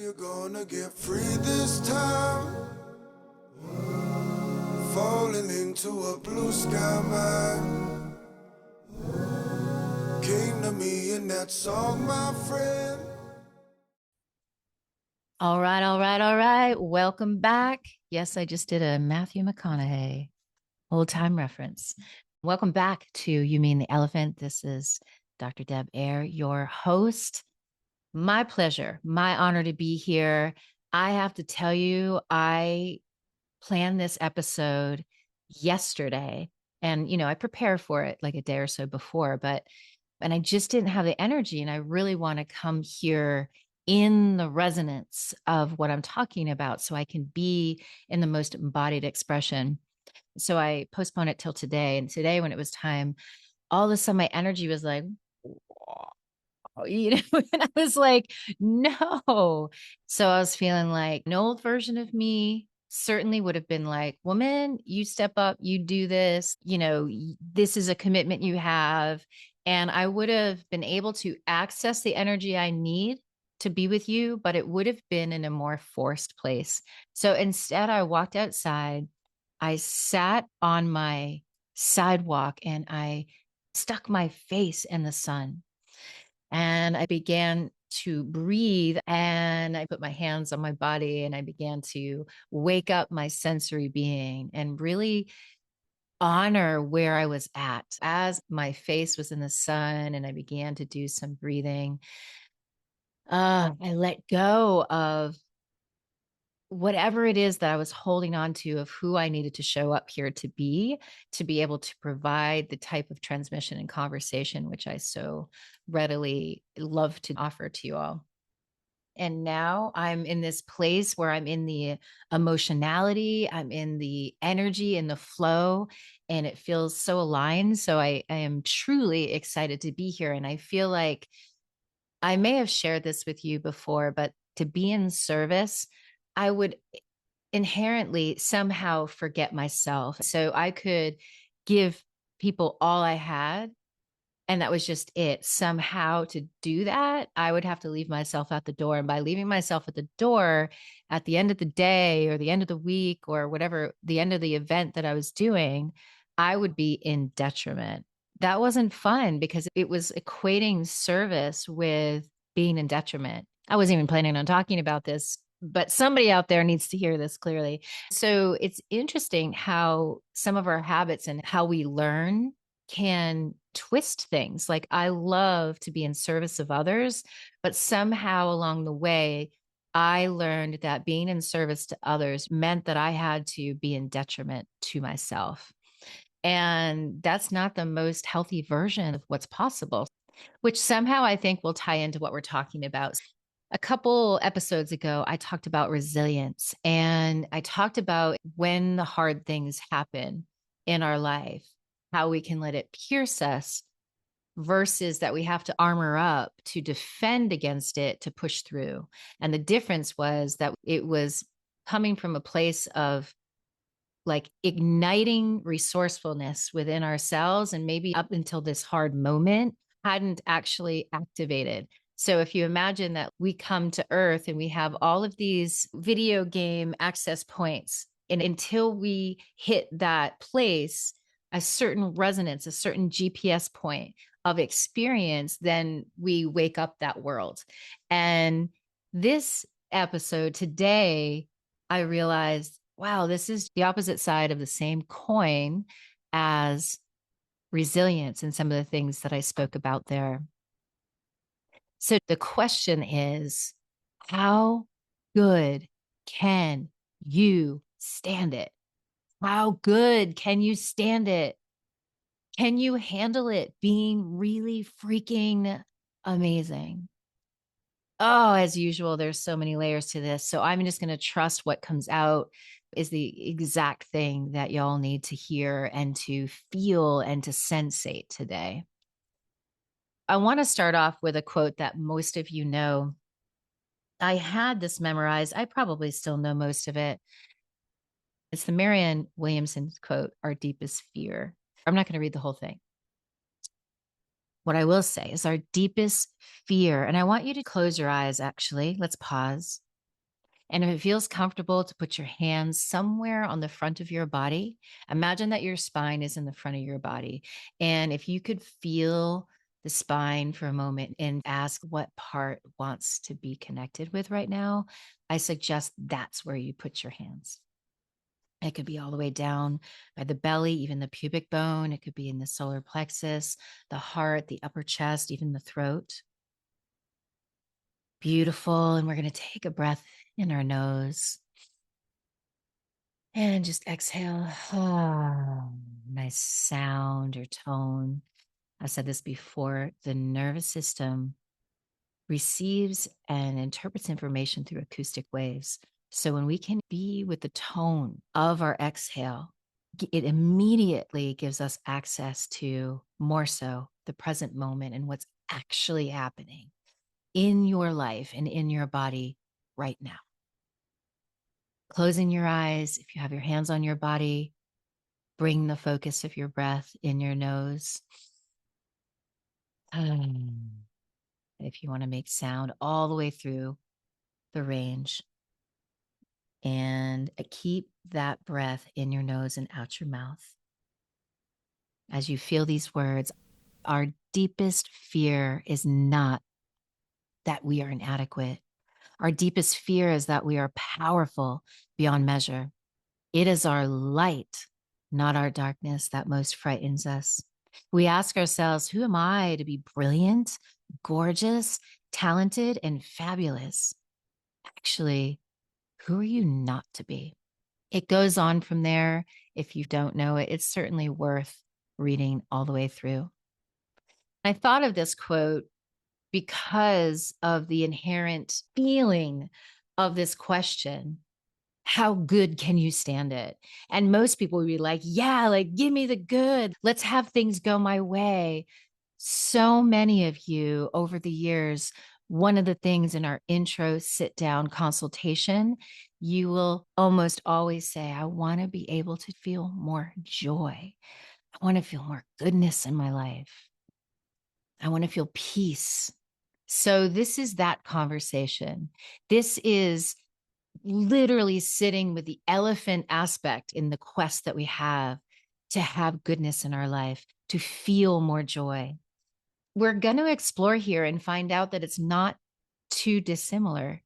you're gonna get free this time. Falling into a blue sky mind. Came to me in that song, my friend. All right, all right, all right. Welcome back. Yes, I just did a Matthew McConaughey old time reference. Welcome back to You Mean the Elephant. This is Dr. Deb Ayer, your host. My pleasure, my honor to be here. I have to tell you, I planned this episode yesterday and, I prepared for it like a day or so before, and I just didn't have the energy. And I really want to come here in the resonance of what I'm talking about so I can be in the most embodied expression. So I postponed it till today. And today, when it was time, all of a sudden my energy was like, and I was like, no. So I was feeling like an old version of me certainly would have been like, woman, you step up, you do this, this is a commitment you have. And I would have been able to access the energy I need to be with you, but it would have been in a more forced place. So instead, I walked outside, I sat on my sidewalk, and I stuck my face in the sun. And I began to breathe, and I put my hands on my body, and I began to wake up my sensory being and really honor where I was at as my face was in the sun. And I began to do some breathing. I let go of whatever it is that I was holding on to of who I needed to show up here to be able to provide the type of transmission and conversation which I so readily love to offer to you all. And now I'm in this place where I'm in the emotionality, I'm in the energy and the flow, and it feels so aligned. So I am truly excited to be here. And I feel like I may have shared this with you before, but to be in service, I would inherently somehow forget myself. So I could give people all I had, and that was just it. Somehow to do that, I would have to leave myself at the door. And by leaving myself at the door at the end of the day or the end of the week or whatever, the end of the event that I was doing, I would be in detriment. That wasn't fun because it was equating service with being in detriment. I wasn't even planning on talking about this, but somebody out there needs to hear this clearly. So it's interesting how some of our habits and how we learn can twist things. Like I love to be in service of others, but somehow along the way, I learned that being in service to others meant that I had to be in detriment to myself. And that's not the most healthy version of what's possible, which somehow I think will tie into what we're talking about. A couple episodes ago, I talked about resilience, and I talked about when the hard things happen in our life, how we can let it pierce us versus that we have to armor up to defend against it to push through. And the difference was that it was coming from a place of like igniting resourcefulness within ourselves, and maybe up until this hard moment hadn't actually activated. So if you imagine that we come to earth and we have all of these video game access points, and until we hit that place, a certain resonance, a certain GPS point of experience, then we wake up that world. And this episode today, I realized, wow, this is the opposite side of the same coin as resilience and some of the things that I spoke about there. So the question is, how good can you stand it? How good can you stand it? Can you handle it being really freaking amazing? Oh, as usual, there's so many layers to this. So I'm just going to trust what comes out is the exact thing that y'all need to hear and to feel and to sensate today. I want to start off with a quote that most of you know. I had this memorized. I probably still know most of it. It's the Marianne Williamson quote, "Our deepest fear." I'm not going to read the whole thing. What I will say is our deepest fear, and I want you to close your eyes, actually. Let's pause. And if it feels comfortable to put your hands somewhere on the front of your body, imagine that your spine is in the front of your body. And if you could feel the spine for a moment and ask what part wants to be connected with right now, I suggest that's where you put your hands. It could be all the way down by the belly, even the pubic bone. It could be in the solar plexus, the heart, the upper chest, even the throat. Beautiful. And we're going to take a breath in our nose and just exhale. Nice sound or tone. I said this before, the nervous system receives and interprets information through acoustic waves. So when we can be with the tone of our exhale, it immediately gives us access to more so the present moment and what's actually happening in your life and in your body right now. Closing your eyes, if you have your hands on your body, bring the focus of your breath in your nose. If you want to make sound all the way through the range, and keep that breath in your nose and out your mouth. As you feel these words, our deepest fear is not that we are inadequate. Our deepest fear is that we are powerful beyond measure. It is our light, not our darkness, that most frightens us. We ask ourselves, who am I to be brilliant, gorgeous, talented, and fabulous? Actually, who are you not to be? It goes on from there. If you don't know it, it's certainly worth reading all the way through. I thought of this quote because of the inherent feeling of this question. How good can you stand it? And most people would be like, yeah, like, give me the good. Let's have things go my way. So many of you over the years, one of the things in our intro sit down consultation, you will almost always say, I want to be able to feel more joy. I want to feel more goodness in my life. I want to feel peace. So this is that conversation. This is literally sitting with the elephant aspect in the quest that we to have goodness in our life, to feel more joy. We're going to explore here and find out that it's not too dissimilar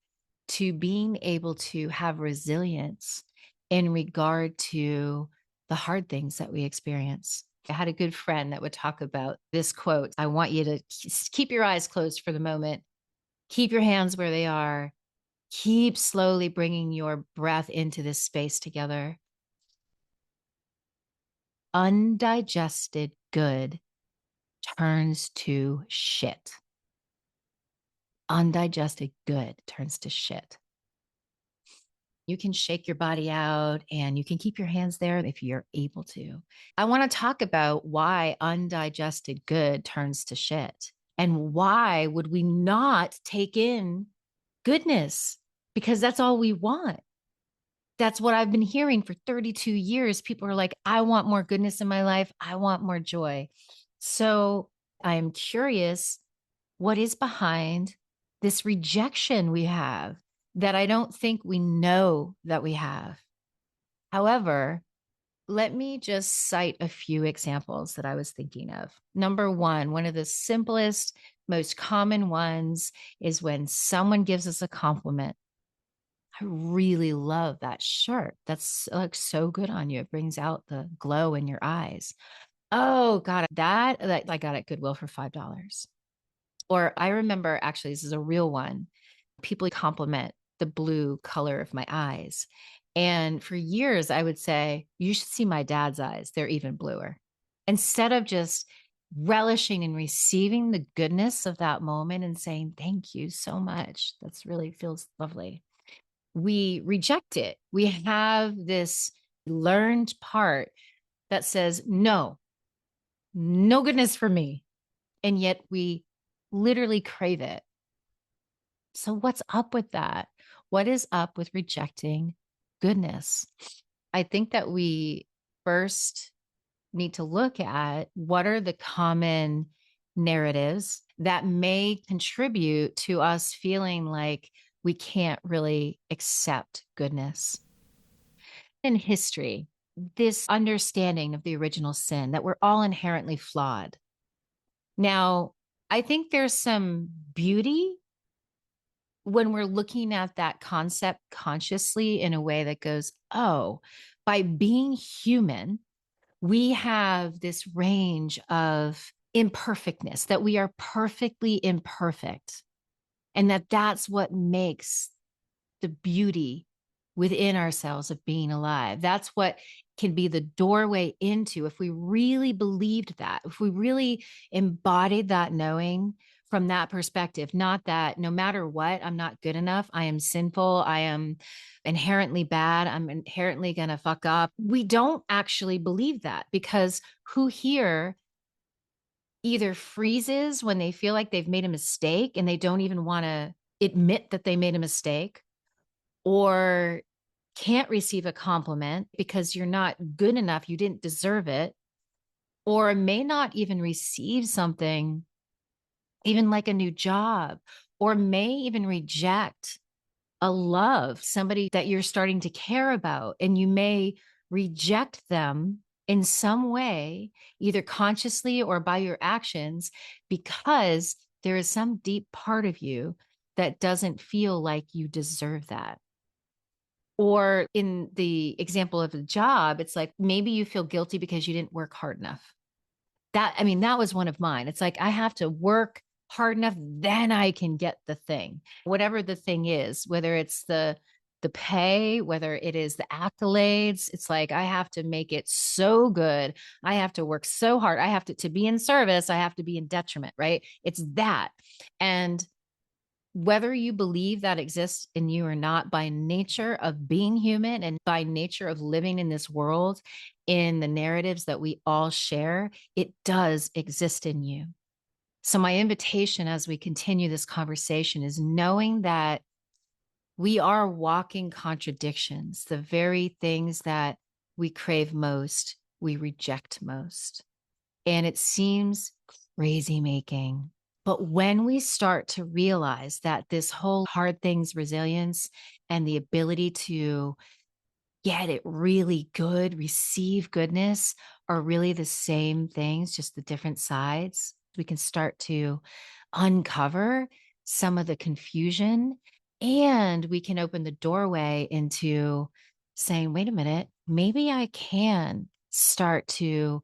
to being able to have resilience in regard to the hard things that we experience. I had a good friend that would talk about this quote. I want you to keep your eyes closed for the moment. Keep your hands where they are. Keep slowly bringing your breath into this space together. Undigested good turns to shit. Undigested good turns to shit. You can shake your body out and you can keep your hands there if you're able to. I want to talk about why undigested good turns to shit and why would we not take in goodness, because that's all we want. That's what I've been hearing for 32 years. People are like, I want more goodness in my life. I want more joy. So I'm curious, what is behind this rejection we have that I don't think we know that we have? However, let me just cite a few examples that I was thinking of. Number one of the simplest, most common ones is when someone gives us a compliment. I really love that shirt. That's looks so good on you. It brings out the glow in your eyes. Oh God, that I got at Goodwill for $5. Or I remember, actually, this is a real one. People compliment the blue color of my eyes. And for years, I would say, you should see my dad's eyes. They're even bluer. Instead of just relishing and receiving the goodness of that moment and saying, thank you so much. That's really feels lovely. We reject it. We have this learned part that says, no, no goodness for me. And yet we literally crave it. So, what's up with that? What is up with rejecting goodness? I think that we first need to look at what are the common narratives that may contribute to us feeling like we can't really accept goodness. In history, this understanding of the original sin that we're all inherently flawed. Now, I think there's some beauty when we're looking at that concept consciously in a way that goes, oh, by being human, we have this range of imperfectness, that we are perfectly imperfect, and that that's what makes the beauty within ourselves of being alive. That's what can be the doorway into, if we really believed that, if we really embodied that knowing from that perspective, not that no matter what, I'm not good enough, I am sinful, I am inherently bad, I'm inherently going to fuck up. We don't actually believe that, because who here either freezes when they feel like they've made a mistake and they don't even want to admit that they made a mistake, or can't receive a compliment because you're not good enough, you didn't deserve it, or may not even receive something, even like a new job, or may even reject a love, somebody that you're starting to care about, and you may reject them in some way, either consciously or by your actions, because there is some deep part of you that doesn't feel like you deserve that. Or in the example of a job, it's like maybe you feel guilty because you didn't work hard enough. That, I mean, that was one of mine. It's like I have to work hard enough, then I can get the thing. Whatever the thing is, whether it's the pay, whether it is the accolades, it's like I have to make it so good. I have to work so hard. I have to be in service, I have to be in detriment, right? It's that. And whether you believe that exists in you or not, by nature of being human and by nature of living in this world, in the narratives that we all share, it does exist in you. So, my invitation as we continue this conversation is knowing that we are walking contradictions. The very things that we crave most, we reject most. And it seems crazy making. But when we start to realize that this whole hard things resilience and the ability to get it really good, receive goodness, are really the same things, just the different sides, we can start to uncover some of the confusion, and we can open the doorway into saying, wait a minute, maybe I can start to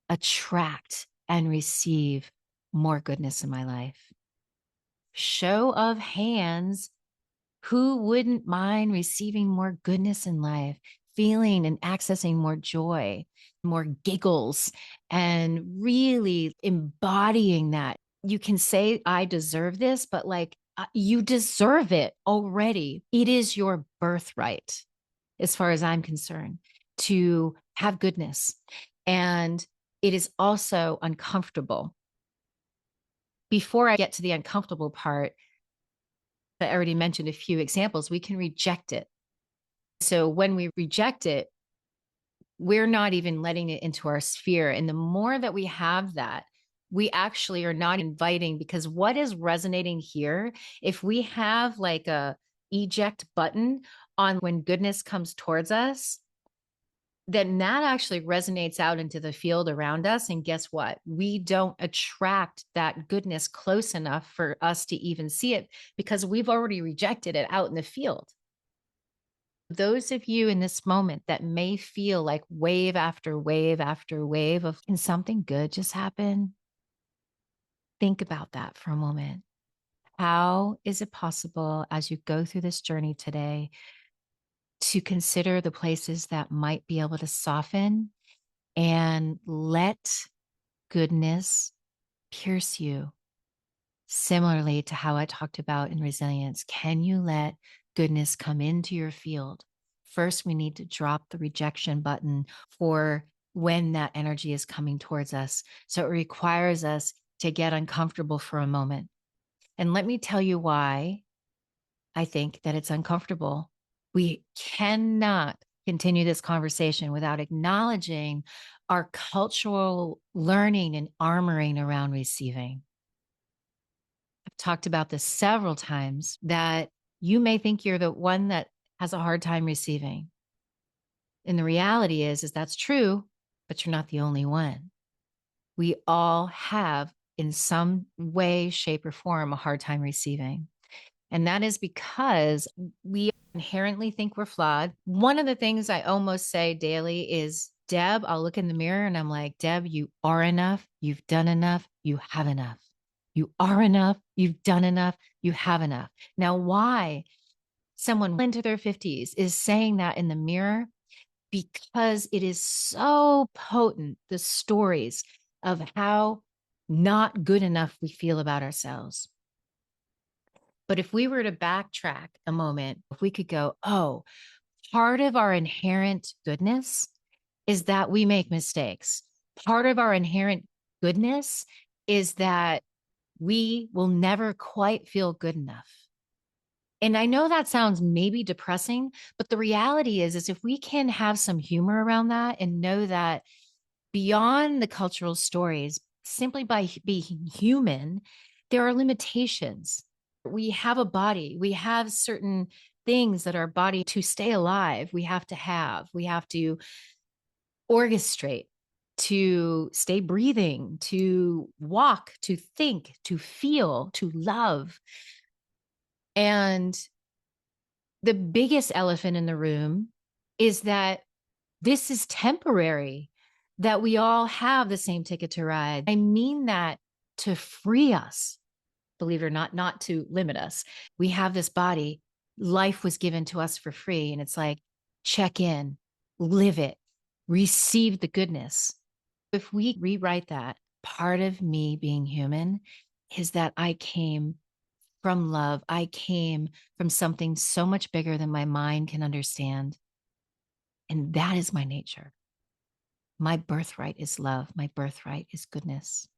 attract and receive more goodness in my life. Show of hands, who wouldn't mind receiving more goodness in life, feeling and accessing more joy, more giggles, and really embodying that? You can say, I deserve this, but like you deserve it already. It is your birthright, as far as I'm concerned, to have goodness. And it is also uncomfortable. Before I get to the uncomfortable part, I already mentioned a few examples, we can reject it. So when we reject it, we're not even letting it into our sphere. And the more that we have that, we actually are not inviting, because what is resonating here, if we have like a eject button on when goodness comes towards us, then that actually resonates out into the field around us. And guess what? We don't attract that goodness close enough for us to even see it, because we've already rejected it out in the field. Those of you in this moment that may feel like wave after wave after wave of, can something good just happen? Think about that for a moment. How is it possible, as you go through this journey today, to consider the places that might be able to soften and let goodness pierce you? Similarly to how I talked about in resilience, can you let goodness come into your field? First, we need to drop the rejection button for when that energy is coming towards us. So it requires us to get uncomfortable for a moment. And let me tell you why I think that it's uncomfortable. We cannot continue this conversation without acknowledging our cultural learning and armoring around receiving. I've talked about this several times, that You may think you're the one that has a hard time receiving. And the reality is that's true, but you're not the only one. We all have, in some way, shape, or form, a hard time receiving. And that is because we inherently think we're flawed. One of the things I almost say daily is, Deb, I'll look in the mirror and I'm like, Deb, you are enough. You've done enough. You have enough. You are enough. You've done enough. You have enough. Now, why someone into their 50s is saying that in the mirror? Because it is so potent, the stories of how not good enough we feel about ourselves. But if we were to backtrack a moment, if we could go, oh, part of our inherent goodness is that we make mistakes. Part of our inherent goodness is that we will never quite feel good enough. And I know that sounds maybe depressing, but the reality is if we can have some humor around that and know that beyond the cultural stories, simply by being human, there are limitations. We have a body, we have certain things that our body to stay alive, we have to orchestrate, to stay breathing, to walk, to think, to feel, to love. And the biggest elephant in the room is that this is temporary, that we all have the same ticket to ride. I mean that to free us, believe it or not, not to limit us. We have this body. Life was given to us for free. And it's like, check in, live it, receive the goodness. If we rewrite that, part of me being human is that I came from love. I came from something so much bigger than my mind can understand. And that is my nature. My birthright is love. My birthright is goodness.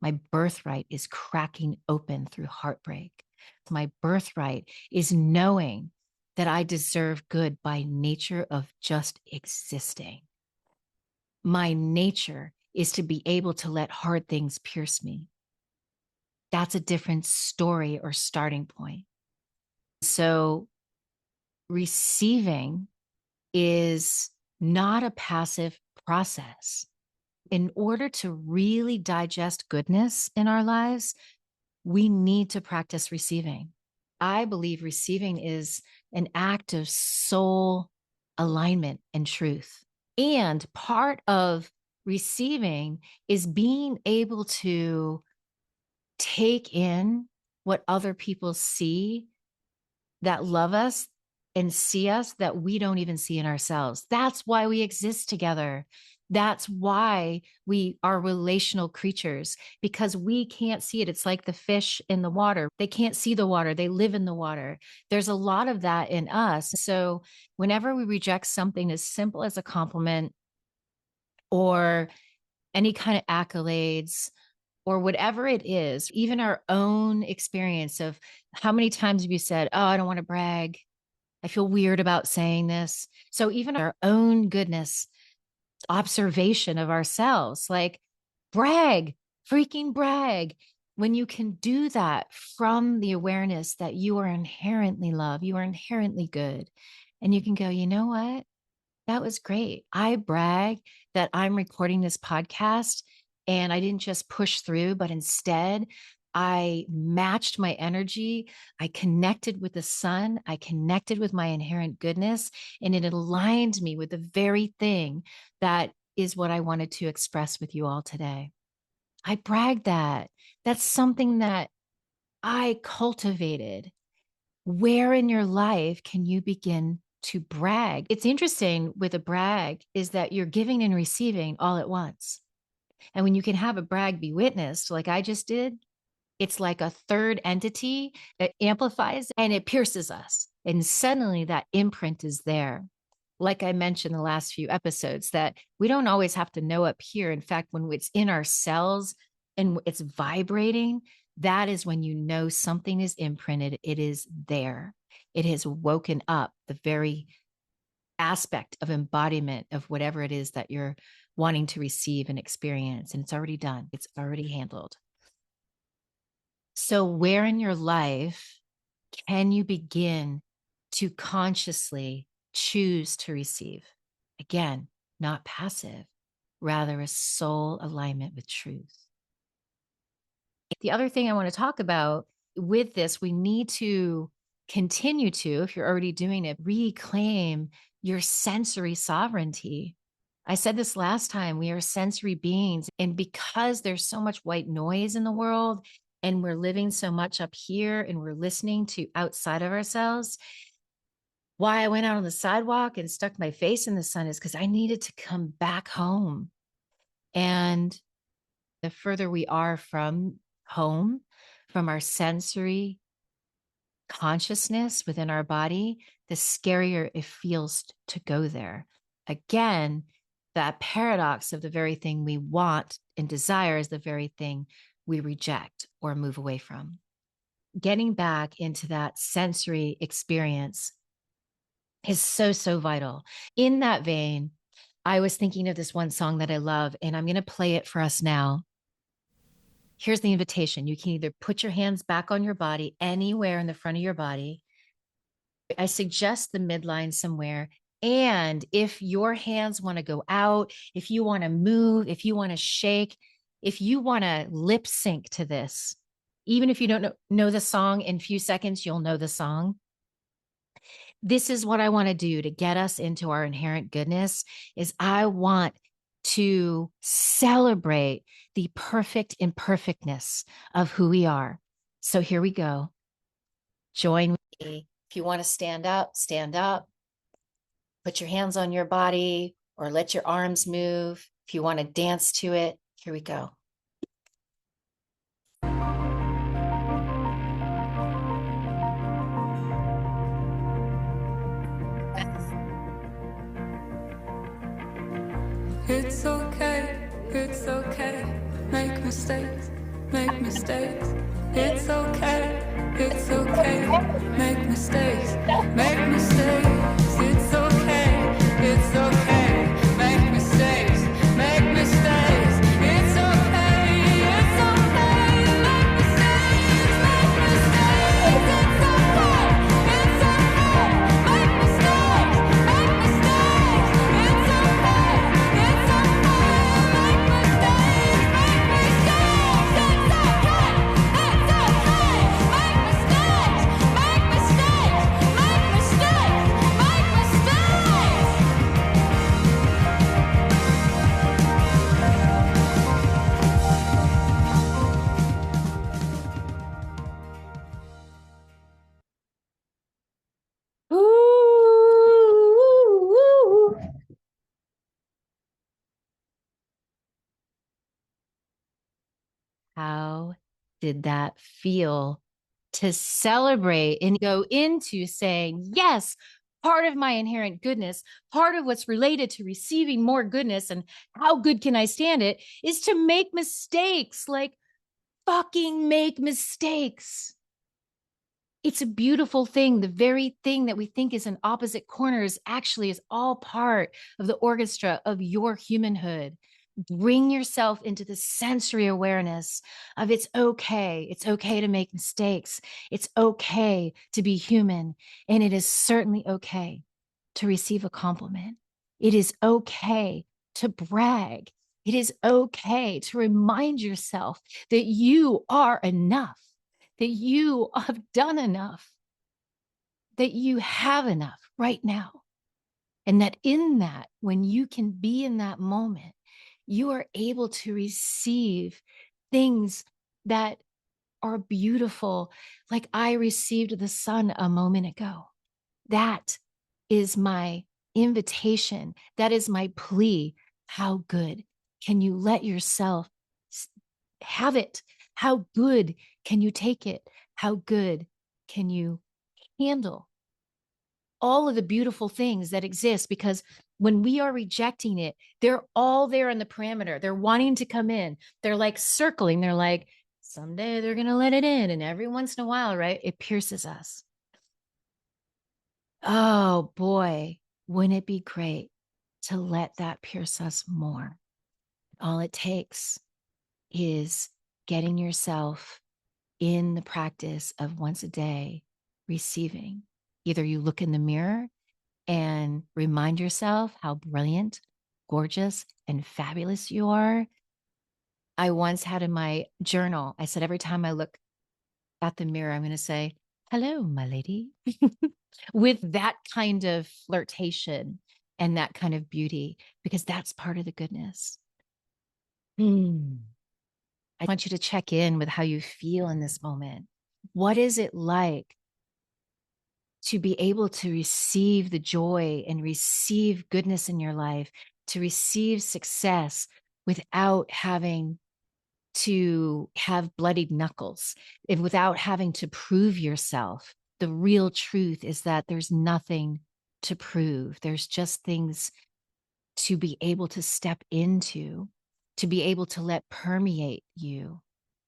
My birthright is cracking open through heartbreak. My birthright is knowing that I deserve good by nature of just existing. My nature is to be able to let hard things pierce me. That's a different story or starting point. So receiving is not a passive process. In order to really digest goodness in our lives, we need to practice receiving. I believe receiving is an act of soul alignment and truth. And part of receiving is being able to take in what other people see that love us and see us that we don't even see in ourselves. That's why we exist together. That's why we are relational creatures, because we can't see it. It's like the fish in the water. They can't see the water. They live in the water. There's a lot of that in us. So whenever we reject something as simple as a compliment or any kind of accolades or whatever it is, even our own experience of how many times have you said, oh, I don't want to brag. I feel weird about saying this. So even our own goodness, observation of ourselves, like brag, freaking brag. When you can do that from the awareness that you are inherently love, you are inherently good. And you can go, you know what? That was great. I brag that I'm recording this podcast and I didn't just push through, but instead I matched my energy. I connected with the sun. I connected with my inherent goodness, and it aligned me with the very thing that is what I wanted to express with you all today. I bragged that. That's something that I cultivated. Where in your life can you begin to brag? It's interesting with a brag is that you're giving and receiving all at once. And when you can have a brag be witnessed, like I just did, it's like a third entity that amplifies and it pierces us. And suddenly that imprint is there. Like I mentioned the last few episodes, that we don't always have to know up here. In fact, when it's in our cells and it's vibrating, that is when you know something is imprinted. It is there. It has woken up the very aspect of embodiment of whatever it is that you're wanting to receive and experience. And it's already done, it's already handled. So, where in your life Can you begin to consciously choose to receive? Again, not passive, rather a soul alignment with truth. The other thing I want to talk about with this, we need to continue to, if you're already doing it, reclaim your sensory sovereignty. I said this last time, we are sensory beings. And because there's so much white noise in the world, and we're living so much up here and we're listening to outside of ourselves, why I went out on the sidewalk and stuck my face in the sun is because I needed to come back home. And the further we are from home, from our sensory consciousness within our body, the scarier it feels to go there. Again, that paradox of the very thing we want and desire is the very thing we reject or move away from. Getting back into that sensory experience is so, so vital. In that vein, I was thinking of this one song that I love, and I'm going to play it for us now. Here's the invitation. You can either put your hands back on your body anywhere in the front of your body. I suggest the midline somewhere. And if your hands want to go out, if you want to move, if you want to shake, if you want to lip sync to this, even if you don't know the song, in a few seconds, you'll know the song. This is what I want to do to get us into our inherent goodness is I want to celebrate the perfect imperfectness of who we are. So here we go. Join me. If you want to stand up, stand up. Put your hands on your body or let your arms move. If you want to dance to it, here we go. It's okay, make mistakes, make mistakes. It's okay, make mistakes, make mistakes. It's okay, make mistakes, make mistakes. It's okay, make mistakes, make mistakes. It's okay, make mistakes, make mistakes. It's okay, make mistakes, make mistakes. It's okay, make mistakes, make mistakes, make mistakes, make mistakes. Ooh. How did that feel to celebrate and go into saying, yes, part of my inherent goodness, part of what's related to receiving more goodness and how good can I stand it is to make mistakes, like fucking make mistakes. It's a beautiful thing. The very thing that we think is in opposite corners actually is all part of the orchestra of your humanhood. Bring yourself into the sensory awareness of it's okay. It's okay to make mistakes. It's okay to be human. And it is certainly okay to receive a compliment. It is okay to brag. It is okay to remind yourself that you are enough, that you have done enough, that you have enough right now. And that in that, when you can be in that moment, you are able to receive things that are beautiful, like I received the sun a moment ago. That is my invitation. That is my plea. How good can you let yourself have it? How good can you take it? How good can you handle all of the beautiful things that exist? Because when we are rejecting it, they're all there in the parameter. They're wanting to come in. They're like circling. They're like, someday they're going to let it in. And every once in a while, right, it pierces us. Oh boy, wouldn't it be great to let that pierce us more? All it takes is getting yourself in the practice of once a day receiving. Either you look in the mirror and remind yourself how brilliant, gorgeous, and fabulous you are. I once had in my journal, I said, every time I look at the mirror, I'm going to say, hello, my lady, with that kind of flirtation and that kind of beauty, because that's part of the goodness. I want you to check in with how you feel in this moment. What is it like to be able to receive the joy and receive goodness in your life, to receive success without having to have bloodied knuckles, and without having to prove yourself? The real truth is that there's nothing to prove. There's just things to be able to step into, to be able to let permeate you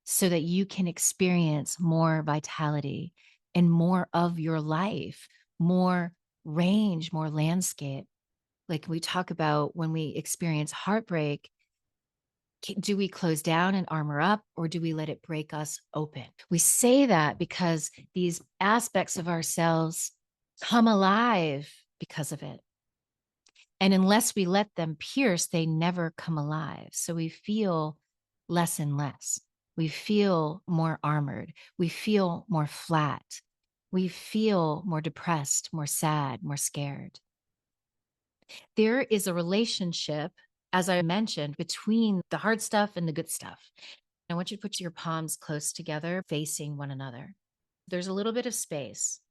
so that you can experience more vitality and more of your life, more range, more landscape. Like we talk about when we experience heartbreak, do we close down and armor up, or do we let it break us open? We say that because these aspects of ourselves come alive because of it. And unless we let them pierce, they never come alive. So we feel less and less. We feel more armored. We feel more flat. We feel more depressed, more sad, more scared. There is a relationship, as I mentioned, between the hard stuff and the good stuff. I want you to put your palms close together, facing one another. There's a little bit of space.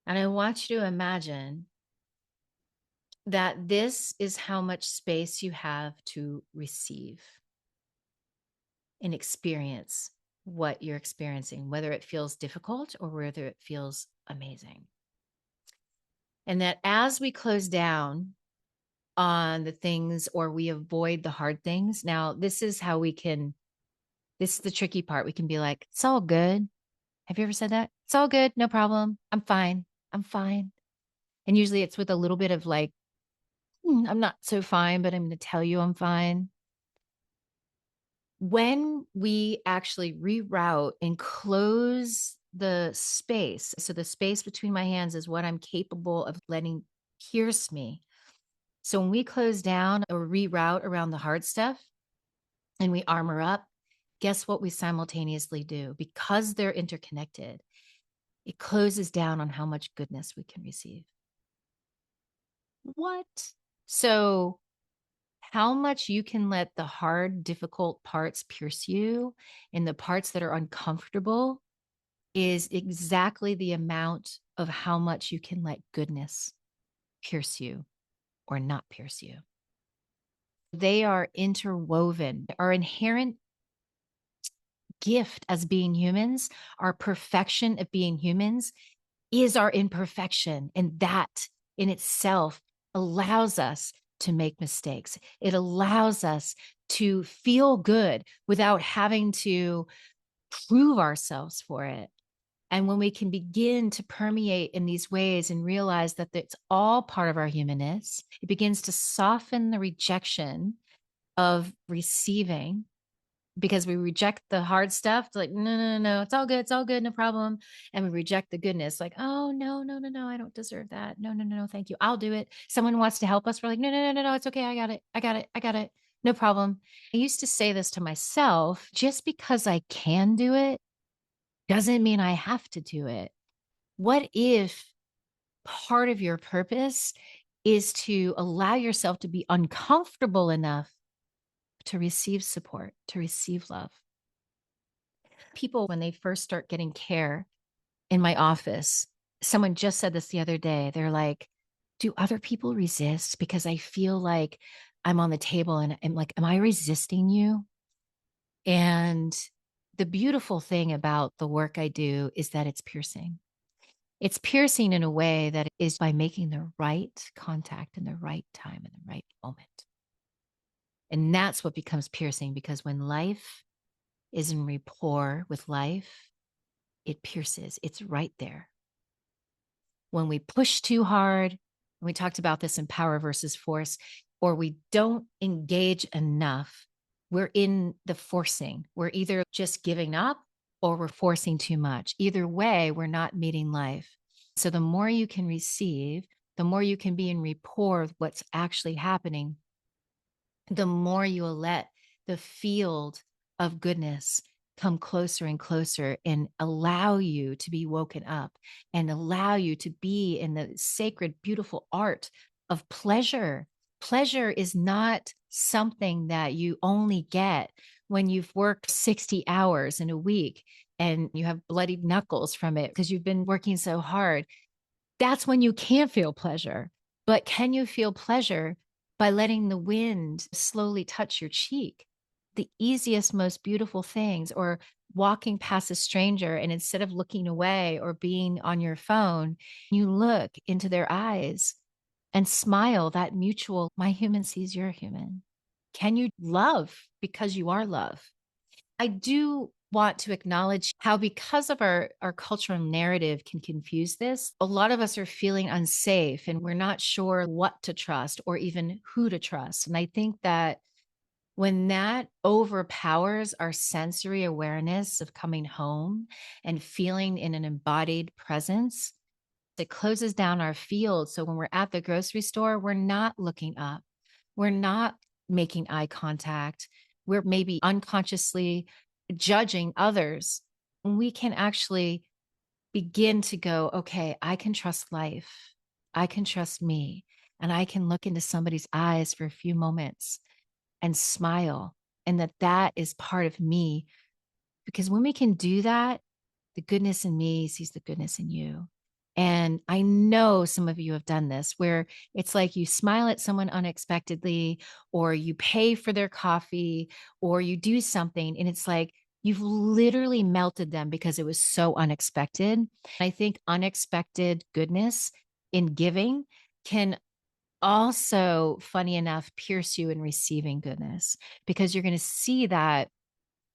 And I want you to imagine that this is how much space you have to receive and experience what you're experiencing, whether it feels difficult or whether it feels amazing. And that as we close down on the things, or we avoid the hard things, now this is how we can, this is the tricky part. We can be like, it's all good. Have you ever said that? It's all good. No problem. I'm fine. I'm fine. And usually it's with a little bit of like, I'm not so fine, but I'm going to tell you I'm fine. When we actually reroute and close the space, so the space between my hands is what I'm capable of letting pierce me. So when we close down or reroute around the hard stuff and we armor up, guess what we simultaneously do? Because they're interconnected, it closes down on how much goodness we can receive. What? So how much you can let the hard, difficult parts pierce you, and the parts that are uncomfortable is exactly the amount of how much you can let goodness pierce you or not pierce you. They are interwoven. Our inherent gift as being humans, our perfection of being humans, is our imperfection. And that in itself allows us to make mistakes. It allows us to feel good without having to prove ourselves for it. And when we can begin to permeate in these ways and realize that it's all part of our humanness, it begins to soften the rejection of receiving, because we reject the hard stuff. Like, no, it's all good, no problem. And we reject the goodness, like, oh, no, I don't deserve that. No, thank you. I'll do it. Someone wants to help us. We're like, no, it's okay. I got it. No problem. I used to say this to myself, just because I can do it doesn't mean I have to do it. What if part of your purpose is to allow yourself to be uncomfortable enough to receive support, to receive love? People, when they first start getting care in my office, someone just said this the other day. They're like, do other people resist? Because I feel like I'm on the table and I'm like, am I resisting you? And the beautiful thing about the work I do is that it's piercing. It's piercing in a way that is by making the right contact in the right time, in the right moment. And that's what becomes piercing, because when life is in rapport with life, it pierces. It's right there. When we push too hard, and we talked about this in Power versus Force, or we don't engage enough, we're in the forcing. We're either just giving up or we're forcing too much. Either way, we're not meeting life. So the more you can receive, the more you can be in rapport with what's actually happening, the more you will let the field of goodness come closer and closer and allow you to be woken up and allow you to be in the sacred, beautiful art of pleasure. Pleasure is not something that you only get when you've worked 60 hours in a week and you have bloodied knuckles from it because you've been working so hard. That's when you can feel pleasure. But can you feel pleasure by letting the wind slowly touch your cheek? The easiest, most beautiful things, or walking past a stranger and instead of looking away or being on your phone, you look into their eyes and smile that mutual, my human sees you're human. Can you love because you are love? I do want to acknowledge how, because of our cultural narrative can confuse this, a lot of us are feeling unsafe and we're not sure what to trust or even who to trust. And I think that when that overpowers our sensory awareness of coming home and feeling in an embodied presence, it closes down our field. So when we're at the grocery store, we're not looking up. We're not making eye contact. We're maybe unconsciously judging others. We can actually begin to go, okay, I can trust life. I can trust me. And I can look into somebody's eyes for a few moments and smile. And that is part of me. Because when we can do that, the goodness in me sees the goodness in you. And I know some of you have done this where it's like you smile at someone unexpectedly, or you pay for their coffee, or you do something, and it's like you've literally melted them because it was so unexpected. I think unexpected goodness in giving can also, funny enough, pierce you in receiving goodness because you're going to see that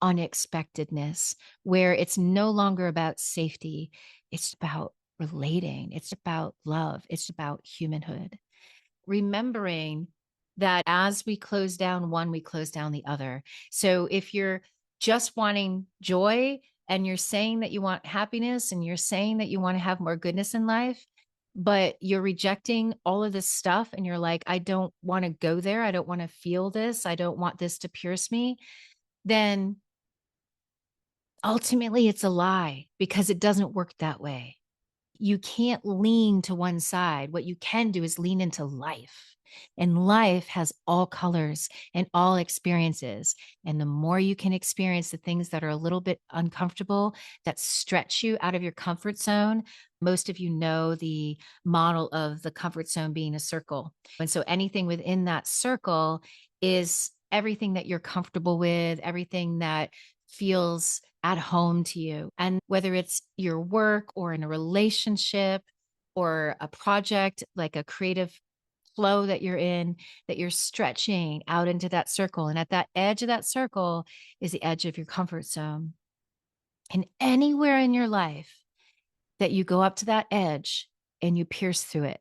unexpectedness where it's no longer about safety. It's about relating. It's about love. It's about humanhood. Remembering that as we close down one, we close down the other. So if you're just wanting joy and you're saying that you want happiness and you're saying that you want to have more goodness in life, but you're rejecting all of this stuff and you're like, I don't want to go there. I don't want to feel this. I don't want this to pierce me. Then ultimately, it's a lie because it doesn't work that way. You can't lean to one side. What you can do is lean into life. And life has all colors and all experiences. And the more you can experience the things that are a little bit uncomfortable, that stretch you out of your comfort zone. Most of you know the model of the comfort zone being a circle. And so anything within that circle is everything that you're comfortable with, everything that feels at home to you. And whether it's your work or in a relationship or a project, like a creative flow that you're in, that you're stretching out into that circle. And at that edge of that circle is the edge of your comfort zone. And anywhere in your life that you go up to that edge and you pierce through it.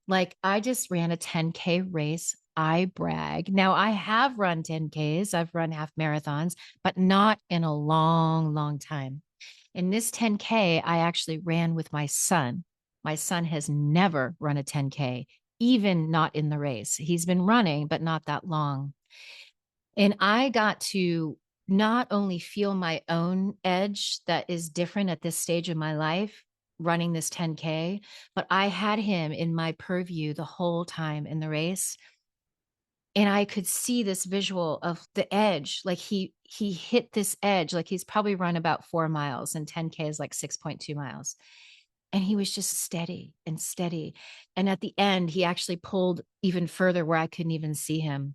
Like I just ran a 10K race. I brag. Now I have run 10Ks. I've run half marathons, but not in a long, long time. In this 10K, I actually ran with my son. My son has never run a 10K, even not in the race. He's been running, but not that long. And I got to not only feel my own edge that is different at this stage of my life, running this 10K, but I had him in my purview the whole time in the race. And I could see this visual of the edge. Like he hit this edge, like he's probably run about 4 miles and 10K is like 6.2 miles. And he was just steady and steady. And at the end, he actually pulled even further where I couldn't even see him.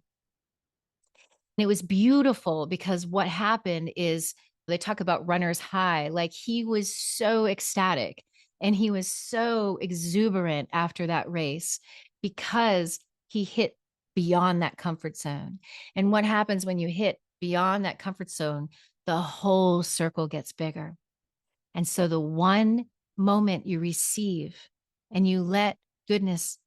And it was beautiful because what happened is they talk about runner's high. Like he was so ecstatic and he was so exuberant after that race because he hit beyond that comfort zone. And what happens when you hit beyond that comfort zone? The whole circle gets bigger. And so the one moment you receive and you let goodness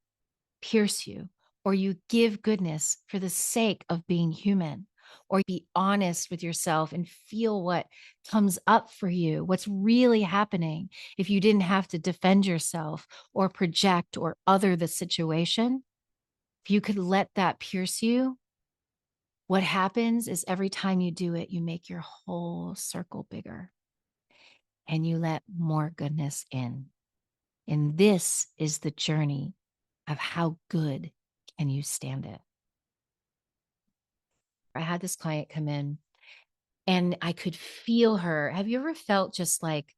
pierce you, or you give goodness for the sake of being human, or be honest with yourself and feel what comes up for you, what's really happening. If you didn't have to defend yourself or project or other the situation, if you could let that pierce you, what happens is every time you do it, you make your whole circle bigger and you let more goodness in. And this is the journey of how good can you stand it. I had this client come in and I could feel her. Have you ever felt just like,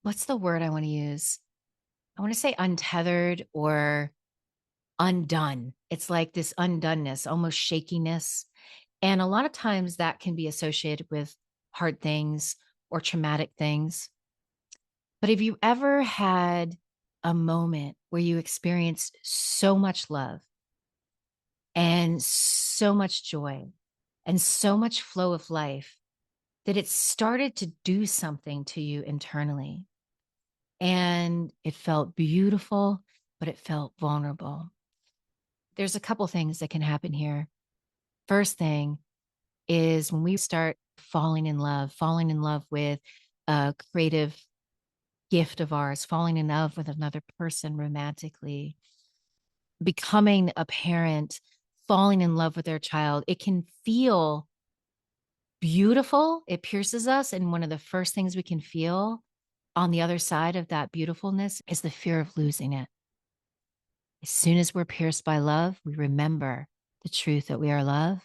what's the word I want to use? I want to say untethered or undone. It's like this undoneness, almost shakiness. And a lot of times that can be associated with hard things or traumatic things. But have you ever had a moment where you experienced so much love and so much joy and so much flow of life that it started to do something to you internally? And it felt beautiful, but it felt vulnerable. There's a couple things that can happen here. First thing is when we start falling in love with a creative gift of ours, falling in love with another person romantically, becoming a parent, falling in love with their child, it can feel beautiful. It pierces us. And one of the first things we can feel on the other side of that beautifulness is the fear of losing it. As soon as we're pierced by love, we remember the truth that we are love.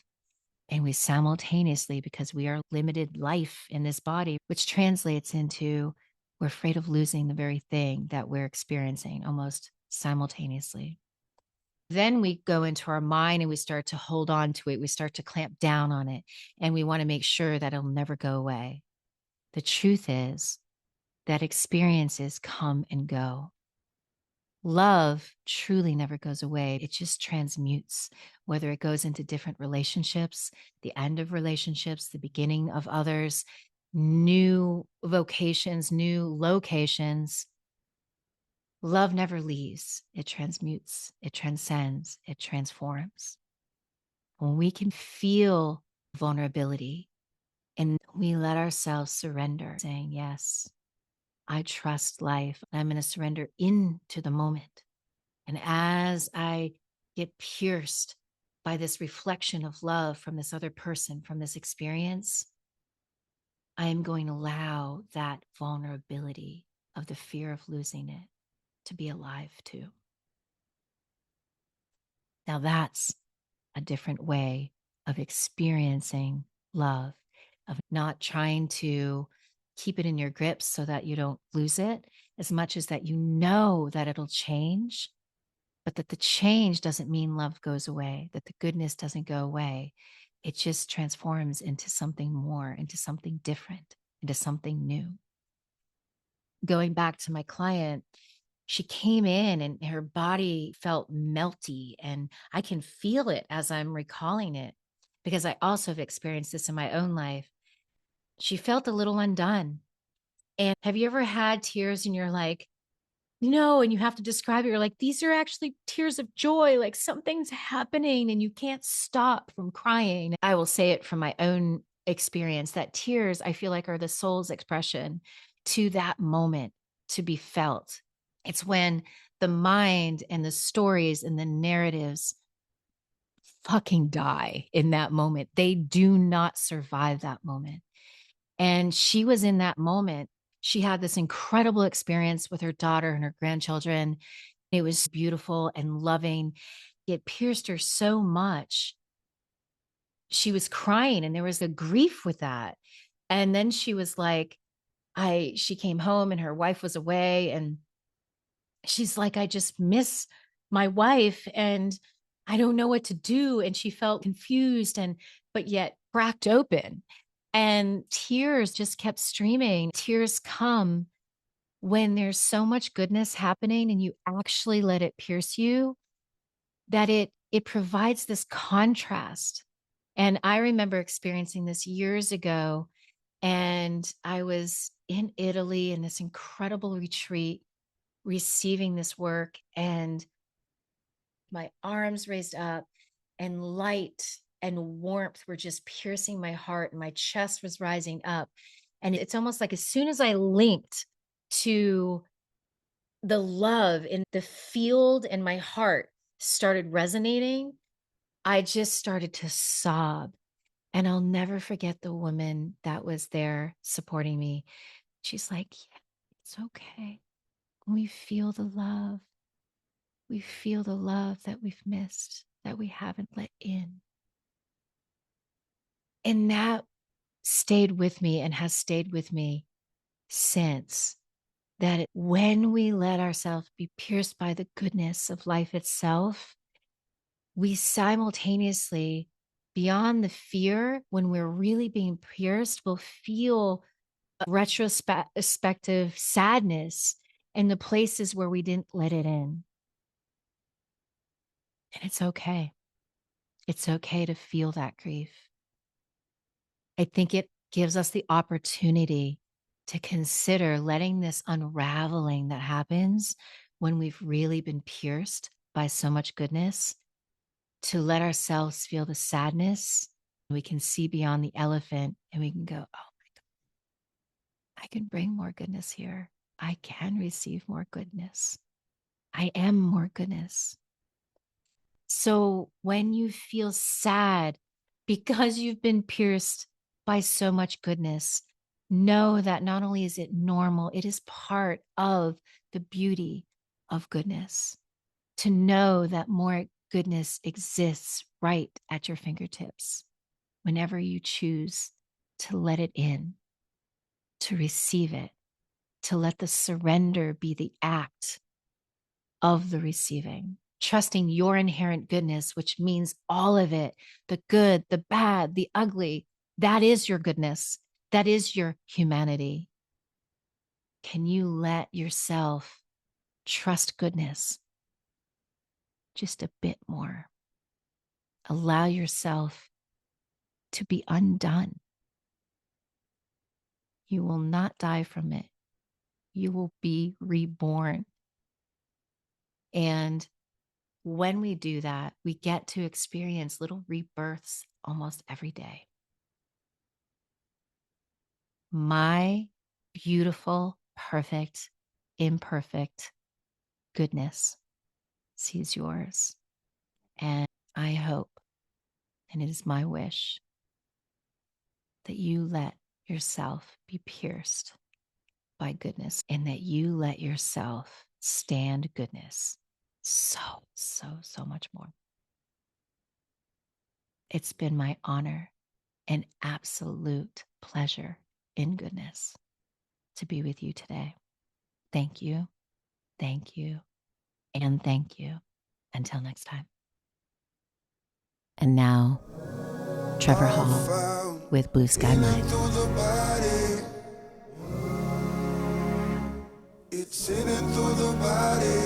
And we simultaneously, because we are limited life in this body, which translates into we're afraid of losing the very thing that we're experiencing almost simultaneously. Then we go into our mind and we start to hold on to it. We start to clamp down on it. And we want to make sure that it'll never go away. The truth is that experiences come and go. Love truly never goes away. It just transmutes, whether it goes into different relationships, the end of relationships, the beginning of others, new vocations, new locations. Love never leaves. It transmutes, it transcends, it transforms. When we can feel vulnerability and we let ourselves surrender, saying, yes, I trust life. I'm going to surrender into the moment. And as I get pierced by this reflection of love from this other person, from this experience, I am going to allow that vulnerability of the fear of losing it to be alive too. Now that's a different way of experiencing love, of not trying to keep it in your grips so that you don't lose it, as much as that you know that it'll change, but that the change doesn't mean love goes away, that the goodness doesn't go away. It just transforms into something more, into something different, into something new. Going back to my client, she came in and her body felt melty, and I can feel it as I'm recalling it because I also have experienced this in my own life. She felt a little undone. And have you ever had tears and you're like, no, and you have to describe it. You're like, these are actually tears of joy, like something's happening and you can't stop from crying. I will say it from my own experience that tears, I feel like, are the soul's expression to that moment to be felt. It's when the mind and the stories and the narratives fucking die in that moment. They do not survive that moment. And she was in that moment. She had this incredible experience with her daughter and her grandchildren. It was beautiful and loving. It pierced her so much. She was crying and there was a grief with that. And then she was like, she came home and her wife was away and she's like, I just miss my wife and I don't know what to do. And she felt confused but yet cracked open. And tears just kept streaming. Tears come when there's so much goodness happening and you actually let it pierce you, that it provides this contrast. And I remember experiencing this years ago, and I was in Italy in this incredible retreat, receiving this work, and my arms raised up and light and warmth were just piercing my heart, and my chest was rising up. And it's almost like as soon as I linked to the love in the field and my heart started resonating, I just started to sob. And I'll never forget the woman that was there supporting me. She's like, yeah, it's okay. We feel the love. We feel the love that we've missed, that we haven't let in. And that stayed with me and has stayed with me since. That when we let ourselves be pierced by the goodness of life itself, we simultaneously, beyond the fear, when we're really being pierced, will feel a retrospective sadness in the places where we didn't let it in. And it's okay. It's okay to feel that grief. I think it gives us the opportunity to consider letting this unraveling that happens when we've really been pierced by so much goodness, to let ourselves feel the sadness. We can see beyond the elephant and we can go, oh my God, I can bring more goodness here. I can receive more goodness. I am more goodness. So when you feel sad because you've been pierced by so much goodness, know that not only is it normal, it is part of the beauty of goodness. To know that more goodness exists right at your fingertips whenever you choose to let it in, to receive it, to let the surrender be the act of the receiving, trusting your inherent goodness, which means all of it, the good, the bad, the ugly. That is your goodness. That is your humanity. Can you let yourself trust goodness just a bit more? Allow yourself to be undone. You will not die from it. You will be reborn. And when we do that, we get to experience little rebirths almost every day. My beautiful, perfect, imperfect goodness sees yours. And I hope, and it is my wish, that you let yourself be pierced by goodness and that you let yourself stand goodness so, so much more. It's been my honor and absolute pleasure in goodness to be with you today. Thank you, thank you, and thank you. Until next time. And now, Trevor Hall with Blue Sky Mind. Through the body, it's in and through the body.